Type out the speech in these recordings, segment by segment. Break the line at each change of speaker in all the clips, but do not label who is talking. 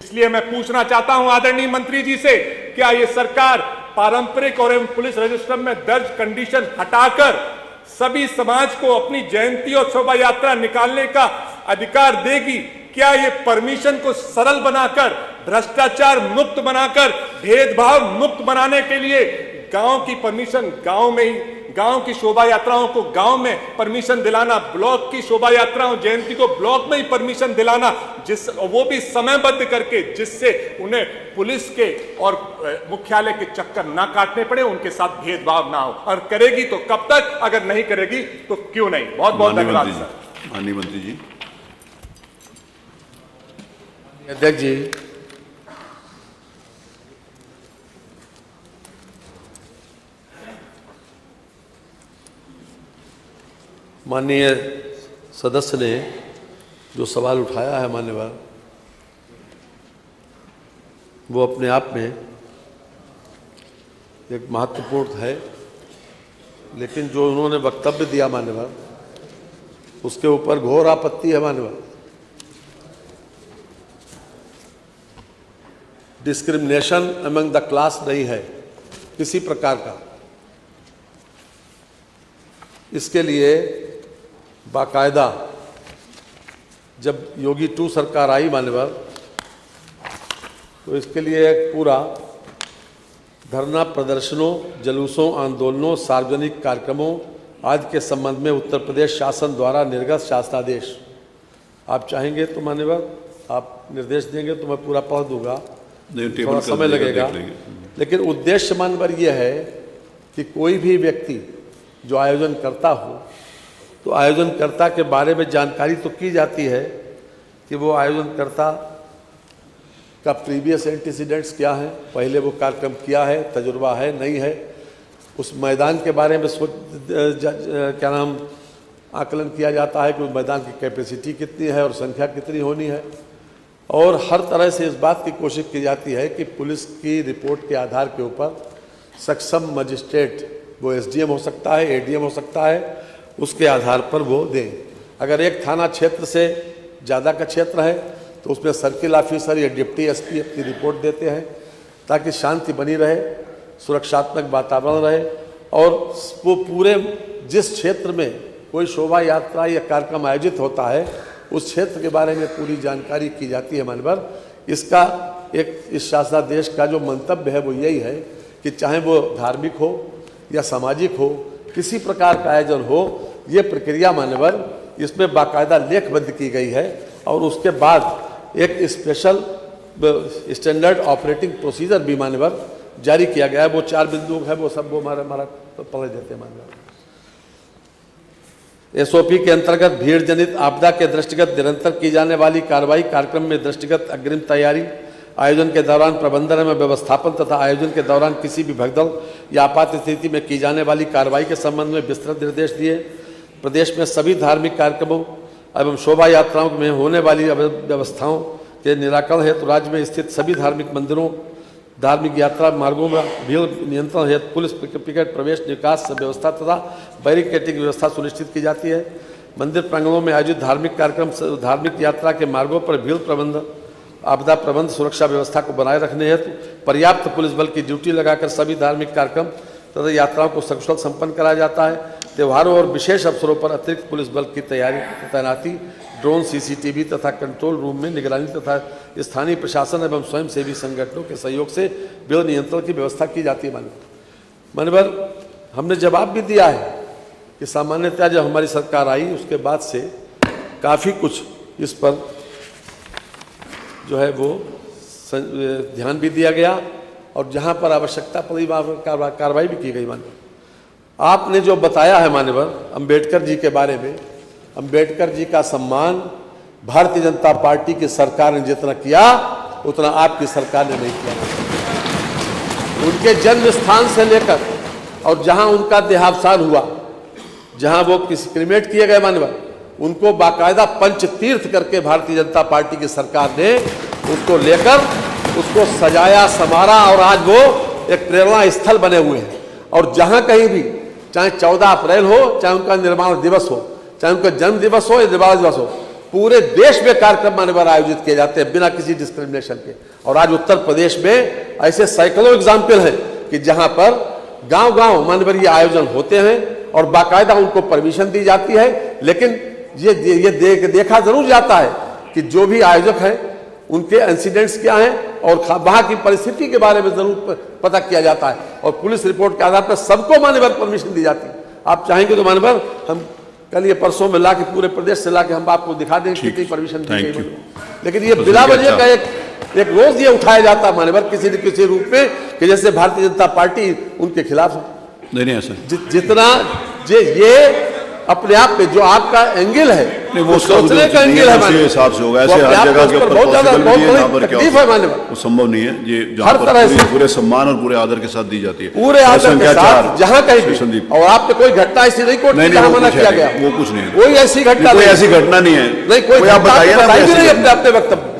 इसलिए मैं पूछना चाहता हूं आदरणीय मंत्री जी से, क्या ये सरकार पारंपरिक और एवं पुलिस रजिस्टर में दर्ज कंडीशन हटाकर सभी समाज को अपनी जयंती और शोभा यात्रा निकालने का अधिकार देगी? क्या ये परमिशन को सरल बनाकर, भ्रष्टाचार मुक्त बनाकर, भेदभाव मुक्त बनाने के लिए गांव की परमिशन गांव में ही, गांव की शोभा यात्राओं को गांव में परमिशन दिलाना, ब्लॉक की शोभा यात्राओं जयंती को ब्लॉक में ही परमिशन दिलाना, जिस वो भी समयबद्ध करके, जिससे उन्हें पुलिस के और मुख्यालय के चक्कर ना काटने पड़े, उनके साथ भेदभाव ना हो? और करेगी तो कब तक? अगर नहीं करेगी तो क्यों नहीं? बहुत बहुत धन्यवाद सर।
माननीय मंत्री जी।
अध्यक्ष जी, माननीय सदस्य ने जो सवाल उठाया है मान्यवर, वो अपने आप में एक महत्वपूर्ण है, लेकिन जो उन्होंने वक्तव्य दिया मान्यवर, उसके ऊपर घोर आपत्ति है मान्यवर। डिस्क्रिमिनेशन अमंग द क्लास नहीं है किसी प्रकार का। इसके लिए बाकायदा जब योगी 2 सरकार आई मान्यवर, तो इसके लिए एक पूरा धरना प्रदर्शनों, जुलूसों, आंदोलनों, सार्वजनिक कार्यक्रमों आदि के संबंध में उत्तर प्रदेश शासन द्वारा निर्गत शासनादेश, आप चाहेंगे तो मान्यवर आप निर्देश देंगे तो मैं पूरा पढ़ दूंगा, थोड़ा समय लगेगा, लेकिन उद्देश्य मान्यवर यह है कि कोई भी व्यक्ति जो आयोजन करता हो, तो आयोजनकर्ता के बारे में जानकारी तो की जाती है कि वो आयोजनकर्ता का प्रीवियस एंटीसीडेंट्स क्या है, पहले वो कार्यक्रम किया है, तजुर्बा है नहीं है, उस मैदान के बारे में क्या नाम आकलन किया जाता है कि उस मैदान की कैपेसिटी कितनी है और संख्या कितनी होनी है, और हर तरह से इस बात की कोशिश की जाती है कि पुलिस की रिपोर्ट के आधार के ऊपर सक्षम मजिस्ट्रेट, वो एसडीएम हो सकता है, एडीएम हो सकता है, उसके आधार पर वो दें। अगर एक थाना क्षेत्र से ज़्यादा का क्षेत्र है तो उसमें सर्किल ऑफिसर या डिप्टी एसपी अपनी रिपोर्ट देते हैं, ताकि शांति बनी रहे, सुरक्षात्मक वातावरण रहे, और वो पूरे जिस क्षेत्र में कोई शोभा यात्रा या कार्यक्रम आयोजित होता है उस क्षेत्र के बारे में पूरी जानकारी की जाती है मान्यवर। इसका एक इस शासनादेश का जो मंतव्य है वो यही है कि चाहे वो धार्मिक हो या सामाजिक हो, किसी प्रकार का आयोजन हो, ये प्रक्रिया मान्यवर इसमें बाकायदा लेखबद्ध की गई है, और उसके बाद एक स्पेशल स्टैंडर्ड ऑपरेटिंग प्रोसीजर भी मान्यवर जारी किया गया है। वो 4 बिंदु है, वो सब वो हमारा पढ़ देते हैं मान्यवर। एसओपी के अंतर्गत भीड़ जनित आपदा के दृष्टिगत निरंतर की जाने वाली कार्रवाई, कार्यक्रम में दृष्टिगत अग्रिम तैयारी, आयोजन के दौरान प्रबंधन एवं व्यवस्थापन तथा आयोजन के दौरान किसी भी भगदड़ या आपात स्थिति में की जाने वाली कार्रवाई के संबंध में विस्तृत निर्देश दिए। प्रदेश में सभी धार्मिक कार्यक्रमों एवं शोभा यात्राओं में होने वाली व्यवस्थाओं के निराकरण हेतु राज्य में स्थित सभी धार्मिक मंदिरों, धार्मिक यात्रा मार्गों में भीड़ नियंत्रण हेतु पुलिस पिकेट प्रवेश निकास व्यवस्था तथा बैरिकेडिंग व्यवस्था सुनिश्चित की जाती है। मंदिर प्रांगणों में आयोजित धार्मिक कार्यक्रम, धार्मिक यात्रा के मार्गों पर भीड़ प्रबंधन, आपदा प्रबंध, सुरक्षा व्यवस्था को बनाए रखने हेतु पर्याप्त पुलिस बल की ड्यूटी लगाकर सभी धार्मिक कार्यक्रम तथा यात्राओं को सकुशल संपन्न कराया जाता है। त्योहारों और विशेष अवसरों पर अतिरिक्त पुलिस बल की तैनाती, ड्रोन, सीसीटीवी तथा कंट्रोल रूम में निगरानी तथा स्थानीय प्रशासन एवं स्वयंसेवी संगठनों के सहयोग से भीड़ नियंत्रण की व्यवस्था की जाती है। मान्यवर, हमने जवाब भी दिया है कि सामान्यतः जब हमारी सरकार आई उसके बाद से काफ़ी कुछ इस पर जो है वो ध्यान भी दिया गया, और जहाँ पर आवश्यकता पड़ी वहाँ कार्रवाई भी की गई। मान्यवर, आपने जो बताया है मान्यवर अंबेडकर जी के बारे में, अंबेडकर जी का सम्मान भारतीय जनता पार्टी की सरकार ने जितना किया उतना आपकी सरकार ने नहीं किया। उनके जन्म स्थान से लेकर और जहां उनका देहावसान हुआ, जहां वो क्रिमेट किए गए मान्यवर, उनको बाकायदा पंचतीर्थ करके भारतीय जनता पार्टी की सरकार ने उसको लेकर उसको सजाया, संवारा, और आज वो एक प्रेरणा स्थल बने हुए हैं। और जहां कहीं भी, चाहे 14 अप्रैल हो, चाहे उनका निर्माण दिवस हो, चाहे उनका जन्म दिवस हो या निर्माण दिवस हो, पूरे देश में कार्यक्रम मान्यवर आयोजित किए जाते हैं बिना किसी डिस्क्रिमिनेशन के। और आज उत्तर प्रदेश में ऐसे सैकड़ों एग्जाम्पल हैं कि जहां पर गांव-गांव मान्यवर ये आयोजन होते हैं और बाकायदा उनको परमिशन दी जाती है। लेकिन ये देखा जरूर जाता है कि जो भी आयोजक हैं उनके इंसिडेंट्स क्या हैं और वहां की परिस्थिति के बारे में जरूर पता किया जाता है और पुलिस रिपोर्ट के आधार पर सबको मान्यवर परमिशन दी जाती है। आप चाहेंगे तो मान्यवर हम कल ये परसों में लाके पूरे प्रदेश से लाके हम आपको दिखा देंगे कितनी परमिशन दी गई। लेकिन ये बिला वजह का एक रोज ये उठाया जाता है मान्यवर किसी न किसी रूप में कि जैसे भारतीय जनता पार्टी उनके खिलाफ है।
नहीं ऐसा
जितना ये अपने आप पे जो आपका एंगल है
नहीं, वो
सोचने का एंगल है
उसी हिसाब से होगा। ऐसे हर जगह के ऊपर
बहुत ज्यादा तकलीफ है मान्यवर,
वो संभव नहीं है। ये
हर तरह से
पूरे सम्मान और पूरे आदर के साथ दी जाती है,
पूरे आदर के साथ जहां कहीं
संदीप।
और आपने कोई घटना ऐसी नहीं कोर्ट में जहां मना किया गया,
वो कुछ नहीं है,
कोई ऐसी घटना
कोई ऐसी घटना नहीं है।
नहीं कोई
आप बताइए ना
अपने वक्तव्य,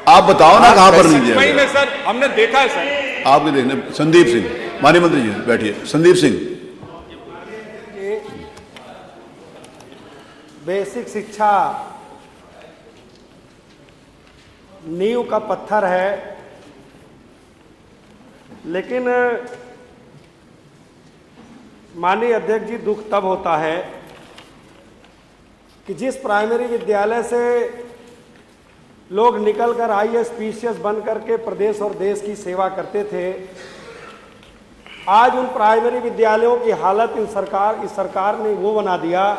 आप बताओ ना कहां पर नहीं दिया।
सर हमने देखा है सर,
आपके देखने संदीप सिंह माननीय मंत्री जी बैठिए। संदीप सिंह,
बेसिक शिक्षा नींव का पत्थर है, लेकिन माननीय अध्यक्ष जी दुख तब होता है कि जिस प्राइमरी विद्यालय से लोग निकलकर आईएएस पीसीएस बन करके प्रदेश और देश की सेवा करते थे, आज उन प्राइमरी विद्यालयों की हालत इस सरकार ने वो बना दिया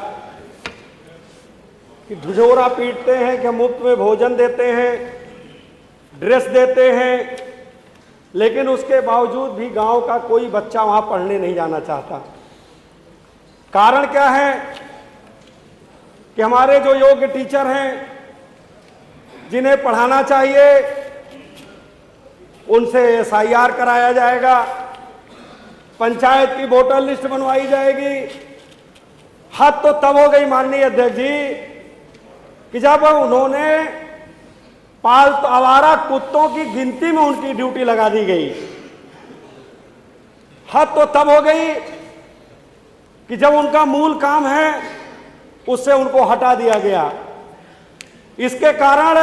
कि ढिढोरा पीटते हैं कि मुफ्त में भोजन देते हैं, ड्रेस देते हैं, लेकिन उसके बावजूद भी गांव का कोई बच्चा वहां पढ़ने नहीं जाना चाहता। कारण क्या है कि हमारे जो योग्य टीचर हैं जिन्हें पढ़ाना चाहिए उनसे एसआईआर कराया जाएगा, पंचायत की वोटर लिस्ट बनवाई जाएगी। हद तो तब हो गई माननीय अध्यक्ष जी कि जब उन्होंने पालतू आवारा कुत्तों की गिनती में उनकी ड्यूटी लगा दी गई। हद तो तब हो गई कि जब उनका मूल काम है उससे उनको हटा दिया गया। इसके कारण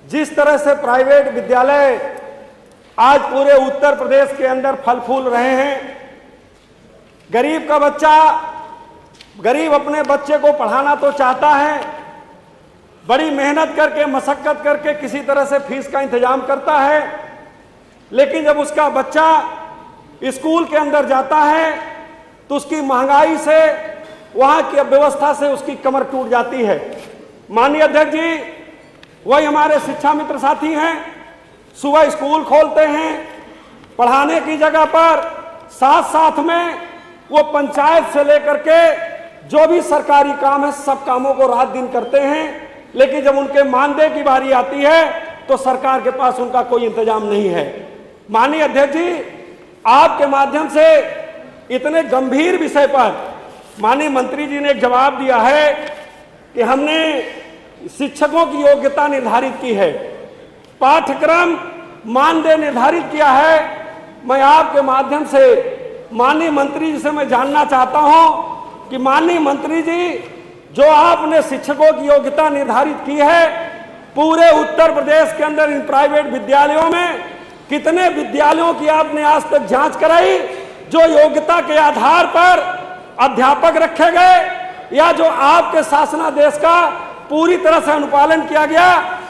जिस तरह से प्राइवेट विद्यालय आज पूरे उत्तर प्रदेश के अंदर फल फूल रहे हैं, गरीब का बच्चा, गरीब अपने बच्चे को पढ़ाना तो चाहता है, बड़ी मेहनत करके मशक्कत करके किसी तरह से फीस का इंतजाम करता है, लेकिन जब उसका बच्चा स्कूल के अंदर जाता है तो उसकी महंगाई से, वहां की व्यवस्था से उसकी कमर टूट जाती है। माननीय अध्यक्ष जी, वही हमारे शिक्षा मित्र साथी हैं, सुबह स्कूल खोलते हैं, पढ़ाने की जगह पर साथ साथ में वो पंचायत से लेकर के जो भी सरकारी काम है सब कामों को रात दिन करते हैं, लेकिन जब उनके मानदेय की बारी आती है तो सरकार के पास उनका कोई इंतजाम नहीं है। माननीय अध्यक्ष जी, आपके माध्यम से इतने गंभीर विषय पर माननीय मंत्री जी ने एक जवाब दिया है कि हमने शिक्षकों की योग्यता निर्धारित की है, पाठ्यक्रम मानदेय निर्धारित किया है। मैं आपके माध्यम से माननीय मंत्री जी से मैं जानना चाहता हूं कि माननीय मंत्री जी, जो आपने शिक्षकों की योग्यता निर्धारित की है, पूरे उत्तर प्रदेश के अंदर इन प्राइवेट विद्यालयों में कितने विद्यालयों की आपने आज तक जांच कराई जो योग्यता के आधार पर अध्यापक रखे गए या जो आपके शासनादेश का पूरी तरह से अनुपालन किया गया,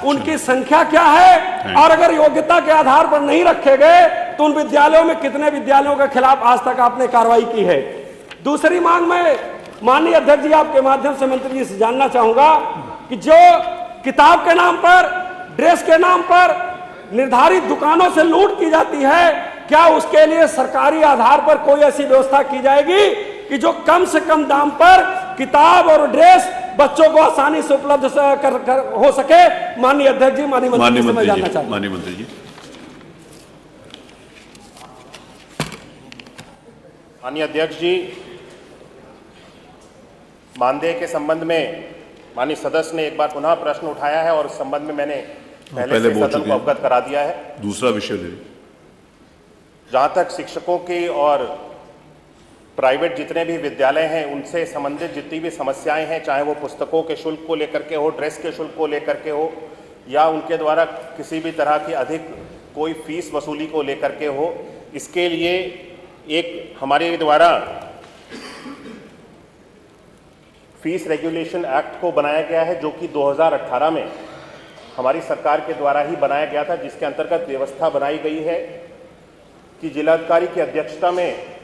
उनकी संख्या क्या है? और अगर योग्यता के आधार पर नहीं रखे गए तो उन विद्यालयों में कितने विद्यालयों के खिलाफ आज तक आपने कार्रवाई की है? दूसरी मांग मैं माननीय अध्यक्ष जी आपके माध्यम से मंत्री जी से जानना चाहूंगा कि जो किताब के नाम पर, ड्रेस के नाम पर निर्धारित दुकानों से लूट की जाती है, क्या उसके लिए सरकारी आधार पर कोई ऐसी व्यवस्था की जाएगी कि जो कम से कम दाम पर किताब और ड्रेस बच्चों को आसानी से उपलब्ध हो सके? माननीय अध्यक्ष जी, माननीय मंत्री से मैं जानना चाहता हूं।
माननीय मंत्री जी।
माननीय अध्यक्ष जी, मानदेय के संबंध में माननीय सदस्य ने एक बार पुनः प्रश्न उठाया है और इस संबंध में मैंने पहले से सदन को अवगत करा दिया है।
दूसरा विषय ले,
जहां तक शिक्षकों की और प्राइवेट जितने भी विद्यालय हैं उनसे संबंधित जितनी भी समस्याएं हैं, चाहे वो पुस्तकों के शुल्क को लेकर के हो, ड्रेस के शुल्क को लेकर के हो, या उनके द्वारा किसी भी तरह की अधिक कोई फीस वसूली को लेकर के हो, इसके लिए एक हमारे द्वारा फीस रेगुलेशन एक्ट को बनाया गया है, जो कि 2018 में हमारी सरकार के द्वारा ही बनाया गया था, जिसके अंतर्गत व्यवस्था बनाई गई है कि जिलाधिकारी की अध्यक्षता में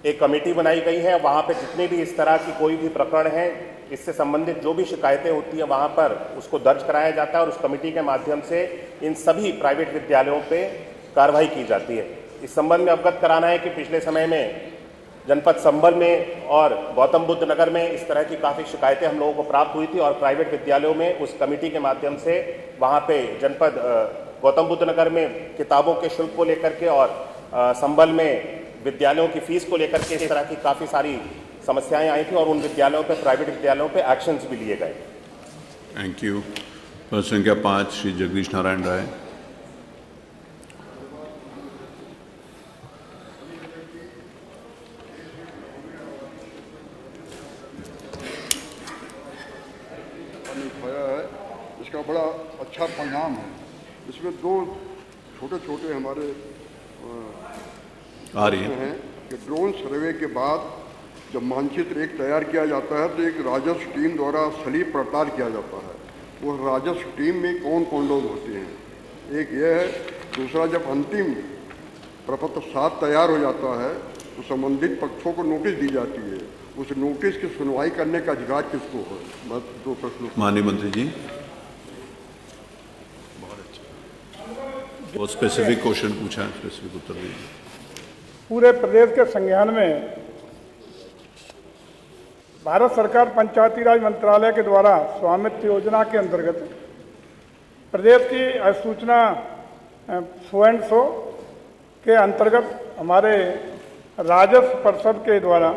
एक कमेटी बनाई गई है। वहाँ पे जितने भी इस तरह की कोई भी प्रकरण है, इससे संबंधित जो भी शिकायतें होती है, वहाँ पर उसको दर्ज कराया जाता है और उस कमेटी के माध्यम से इन सभी प्राइवेट विद्यालयों पे कार्रवाई की जाती है। इस संबंध में अवगत कराना है कि पिछले समय में जनपद संभल में और गौतम बुद्ध नगर में इस तरह की काफ़ी शिकायतें हम लोगों को प्राप्त हुई थी और प्राइवेट विद्यालयों में उस कमेटी के माध्यम से वहाँ पे जनपद गौतम बुद्ध नगर में किताबों के शुल्क को लेकर के और संभल में विद्यालयों की फीस को लेकर के इस तरह की काफ़ी सारी समस्याएं आई थी और उन विद्यालयों पे, प्राइवेट विद्यालयों पे एक्शंस भी लिए गए।
Thank you. प्रश्न संख्या 5 श्री जगदीश नारायण राय।
उठाया है, इसका बड़ा अच्छा परिणाम है। इसमें दो छोटे छोटे हमारे
आ रही
हैं कि ड्रोन सर्वे के बाद जब मानचित्र एक तैयार किया जाता है तो एक राजस्व टीम द्वारा सलीब पड़ताल किया जाता है। वो राजस्व टीम में कौन कौन लोग होते हैं, एक ये है। दूसरा, जब अंतिम प्रपत्र 7 तैयार हो जाता है तो संबंधित पक्षों को नोटिस दी जाती है। उस नोटिस की सुनवाई करने का अधिकार किसको है? बस 2 प्रश्न।
माननीय मंत्री जी, बहुत स्पेसिफिक क्वेश्चन पूछा है, स्पेसिफिक उत्तर दीजिए।
पूरे प्रदेश के संज्ञान में भारत सरकार पंचायती राज मंत्रालय के द्वारा स्वामित्व योजना के अंतर्गत प्रदेश की अधिसूचना 100 के अंतर्गत हमारे राजस्व परिषद के द्वारा